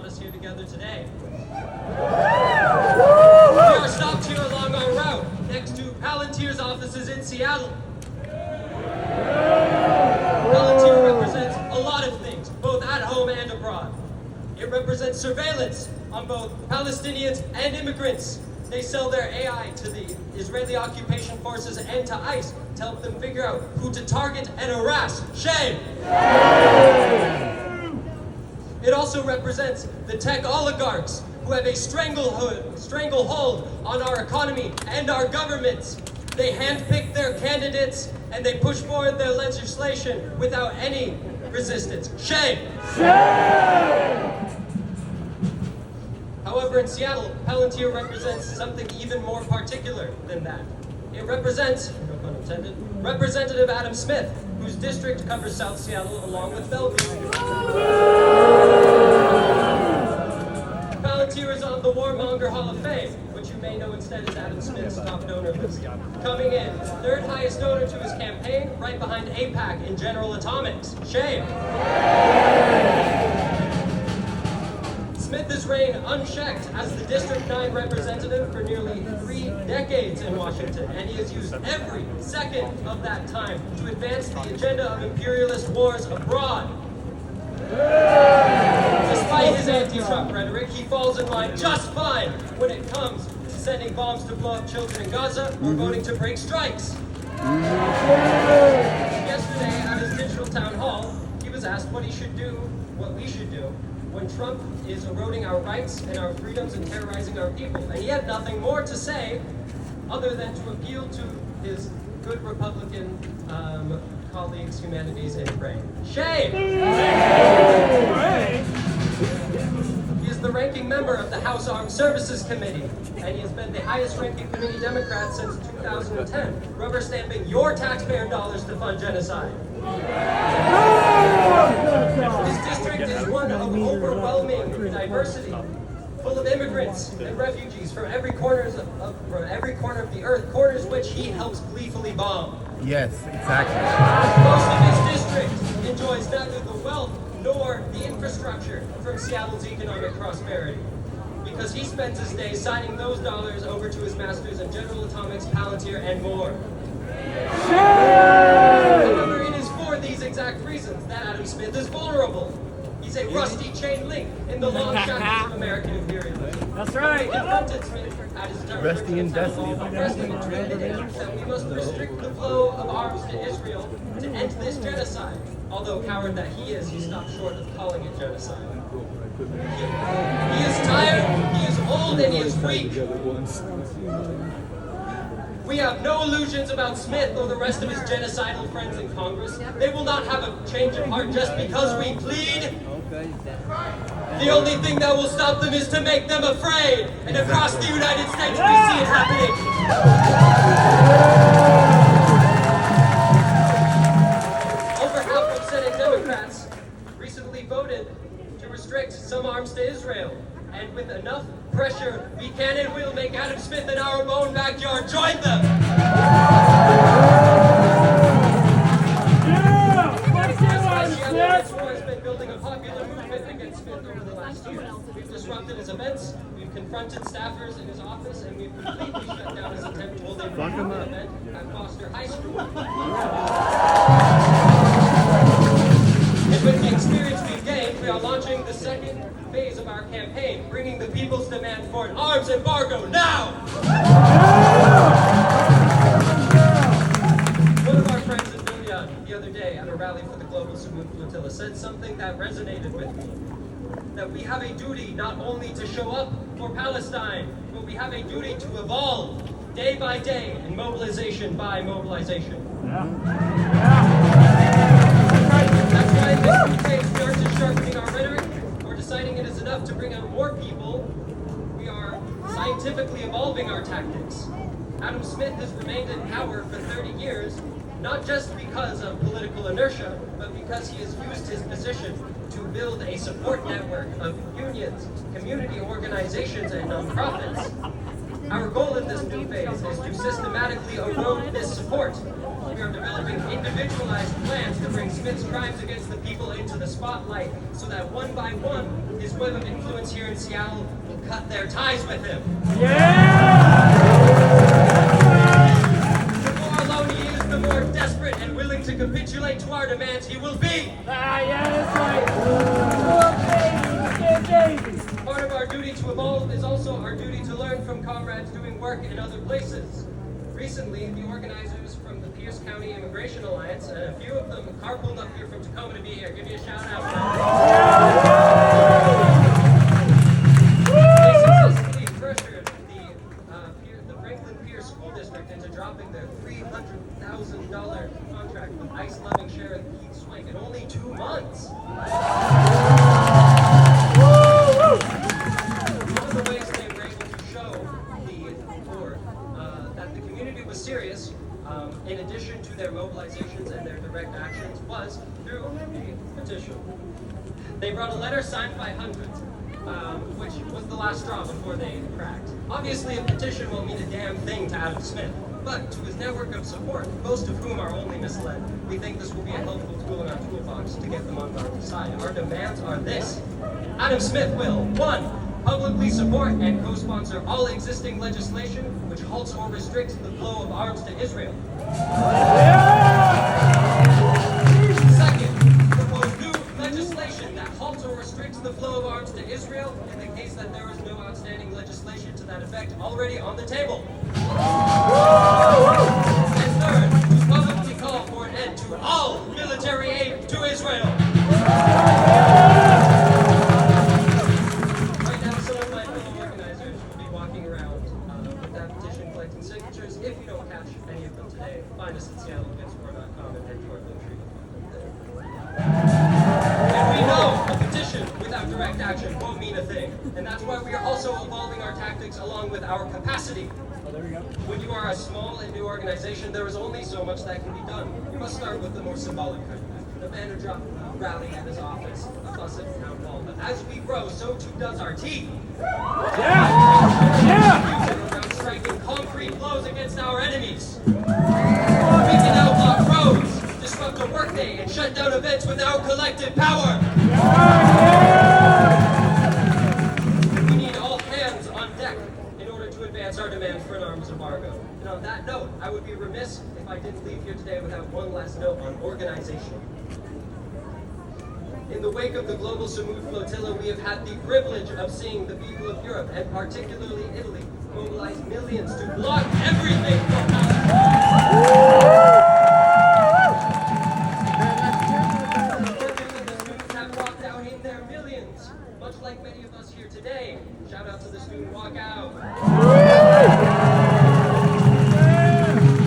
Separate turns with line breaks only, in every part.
us here together today. We are stopped here along our route, next to Palantir's offices in Seattle. Palantir represents a lot of things, both at home and abroad. It represents surveillance on both Palestinians and immigrants. They sell their AI to the Israeli occupation forces and to ICE to help them figure out who to target and harass. Shame! It also represents the tech oligarchs who have a stranglehold on our economy and our governments. They handpick their candidates and they push forward their legislation without any resistance. Shame!
Shame!
However, in Seattle, Palantir represents something even more particular than that. It represents, no pun intended, Representative Adam Smith, whose district covers South Seattle along with Bellevue. Palantir is on the Warmonger Hall of Fame, which you may know instead as Adam Smith's top donor list. Coming in, third highest donor to his campaign, right behind AIPAC in General Atomics. Shame! Smith has reigned unchecked as the District 9 representative for nearly 3 decades in Washington, and he has used every second of that time to advance the agenda of imperialist wars abroad. Despite his anti-Trump rhetoric, he falls in line just fine when it comes to sending bombs to blow up children in Gaza or voting to break strikes. Yesterday, at his digital town hall, he was asked what we should do when Trump is eroding our rights and our freedoms and terrorizing our people. And he had nothing more to say other than to appeal to his good Republican colleagues, humanities, and pray. Shame! He is the ranking member of the House Armed Services Committee, and he has been the highest ranking committee Democrat since 2010, rubber stamping your taxpayer dollars to fund genocide. His district is one of overwhelming diversity, full of immigrants and refugees from every corner of the earth, corners which he helps gleefully bomb.
Yes, exactly.
Most of his district enjoys neither the wealth nor the infrastructure from Seattle's economic prosperity, because he spends his days signing those dollars over to his masters in General Atomics, Palantir, and more. However, it is for these exact reasons that Adam Smith is vulnerable. He's a rusty chain link in the long shackles of American imperialism.
That's right.
He confronted Smith at his
Rusty in destiny.
pressing into admitting that we must restrict the flow of arms to Israel to end this genocide. Although coward that he is, he stopped short of calling it genocide. He is tired, he is old, and he is weak. We have no illusions about Smith or the rest of his genocidal friends in Congress. They will not have a change of heart just because we plead. The only thing that will stop them is to make them afraid. And across the United States, we see it happening. Over half of Senate Democrats recently voted to restrict some arms to Israel. And with enough pressure, we can and will make Adam Smith in our own backyard join them. That's why has been building a popular movement against Smith over the last year. We've disrupted his events, we've confronted staffers in his office, and we've completely shut down his attempt to hold a reunion event at Foster High School. And with the experience we've gained, we are launching the second phase of our campaign, bringing the people's demand for an arms embargo now! One of our friends in Lebanon the other day at a rally for the Global Samud Flotilla said something that resonated with me. That we have a duty not only to show up for Palestine, but we have a duty to evolve day by day and mobilization by mobilization. That's why in this case we aren't just sharpening our rhetoric or deciding it is enough to bring out more people. We are scientifically evolving our tactics. Adam Smith has remained in power for 30 years, not just because of political inertia, but because he has used his position to build a support network of unions, community organizations, and nonprofits. Our goal in this new phase is to systematically erode this support. We are developing individualized plans to bring Smith's crimes against the people into the spotlight so that one by one, his web of influence here in Seattle will cut their ties with him. The more alone he is, the more desperate and willing to capitulate to our demands he will be.
That's right.
Part of our duty to evolve is also our duty to learn from comrades doing work in other places. Recently, the organizers from the Pierce County Immigration Alliance, and a few of them carpooled up here from Tacoma to be here. Give me a shout out. They successfully pressured the Franklin Pierce School District into dropping their $300,000 contract with ICE-loving Sheriff Keith Swank in only 2 months. Serious, in addition to their mobilizations and their direct actions, was through a petition. They wrote a letter signed by hundreds, which was the last straw before they cracked. Obviously, a petition won't mean a damn thing to Adam Smith, but to his network of support, most of whom are only misled, we think this will be a helpful tool in our toolbox to get them on our side. Our demands are this: Adam Smith will, 1, publicly support and co-sponsor all existing legislation which halts or restricts the flow of arms to Israel. Second, propose new legislation that halts or restricts the flow of arms to Israel in the case that there is no outstanding legislation to that effect already on the table. And third, to publicly call for an end to all military aid to Israel. If you don't catch any of them today, find us at SeattleAgainstWar.com and head to our link tree. And we know a petition without direct action won't mean a thing. And that's why we are also evolving our tactics along with our capacity. When you are a small and new organization, there is only so much that can be done. You must start with the more symbolic kind of action. A banner drop rally at his office, a bus at the town hall. But as we grow, so too does our team. Striking concrete blows against our enemies. We can now block roads, disrupt a workday, and shut down events with our collective power. We need all hands on deck in order to advance our demand for an arms embargo. And on that note, I would be remiss if I didn't leave here today without one last note on organization. In the wake of the global Samud flotilla, we have had the privilege of seeing the people of Europe, and particularly Italy, mobilize millions to block everything from The students have walked out in their millions, much like many of us here today. Shout out to the student walkout.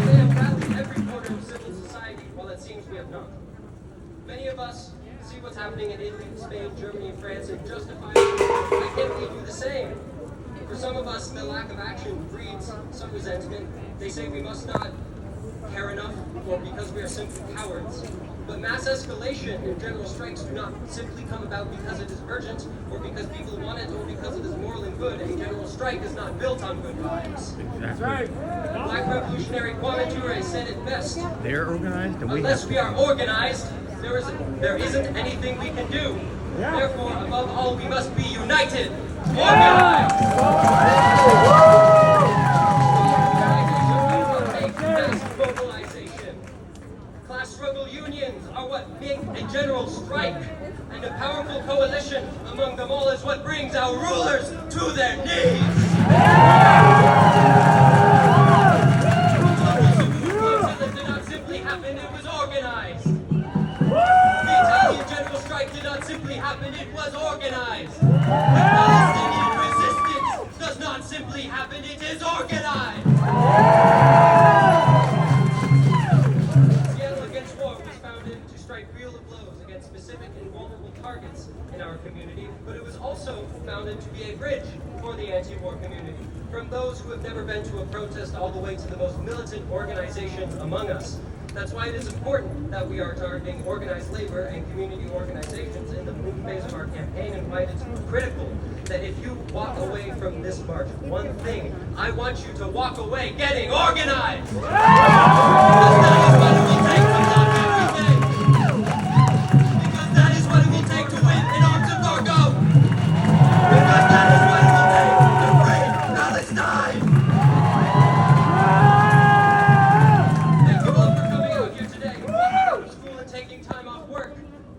They have rallied every corner of civil society, while it seems we have not. Many of us see what's happening in Italy, Spain, Germany, and France, and justify why can't we do the same? For some of us, the lack of action breeds some resentment. They say we must not care enough, or because we are simply cowards. But mass escalation and general strikes do not simply come about because it is urgent, or because people want it, or because it is moral and good. A general strike is not built on good vibes.
That's right.
The Black Revolutionary Quamature said it best.
They're organized, and
Unless we are organized, there isn't anything we can do. Therefore, above all, we must be united. Organized! Mobilization. Class struggle unions are what make a general strike, and a powerful coalition among them all is what brings our rulers to their knees. It did not simply happen, it was organized. The Italian general strike did not simply happen, it was organized. The Palestinian resistance does not simply happen, it is organized. Seattle Against War was founded to strike real blows against specific and vulnerable targets in our community, but it was also founded to be a bridge for the anti-war community, from those who have never been to a protest all the way to the most militant organizations among us. That's why it is important that we are targeting organized labor and community organizations in the move phase of our campaign, and why it is critical that if you walk away from this march, one thing, I want you to walk away getting organized! Because that is what it will take to block every day! Because that is what it will take to win in arms embargo! Because that is what it will take to free Palestine! Thank you all for coming out here today, walking out of school and taking time off work.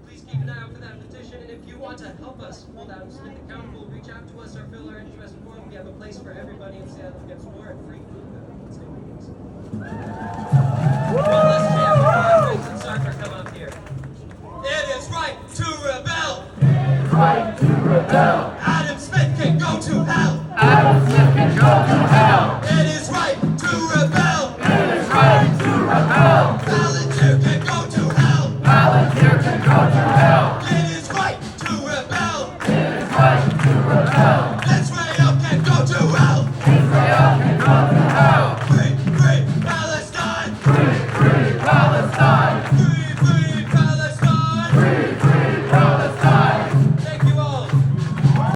Please keep an eye out for that petition, and if you want to help us hold Adam Smith accountable, reach out to us or fill our interest form. We have a place for everybody in Seattle against war and free food. One last chant before our friends and Sarkar come up here. It is right to rebel!
Right to rebel.
Adam Smith can go to hell!
Adam Smith can go to hell.
It is right to rebel!
It is right to rebel.
Palantir can go to hell!
Palantir can go to hell.
It is right to rebel!
It is right to rebel.
Israel can go to hell!
Israel can go to hell.
Free, free Palestine!
Free, free Palestine.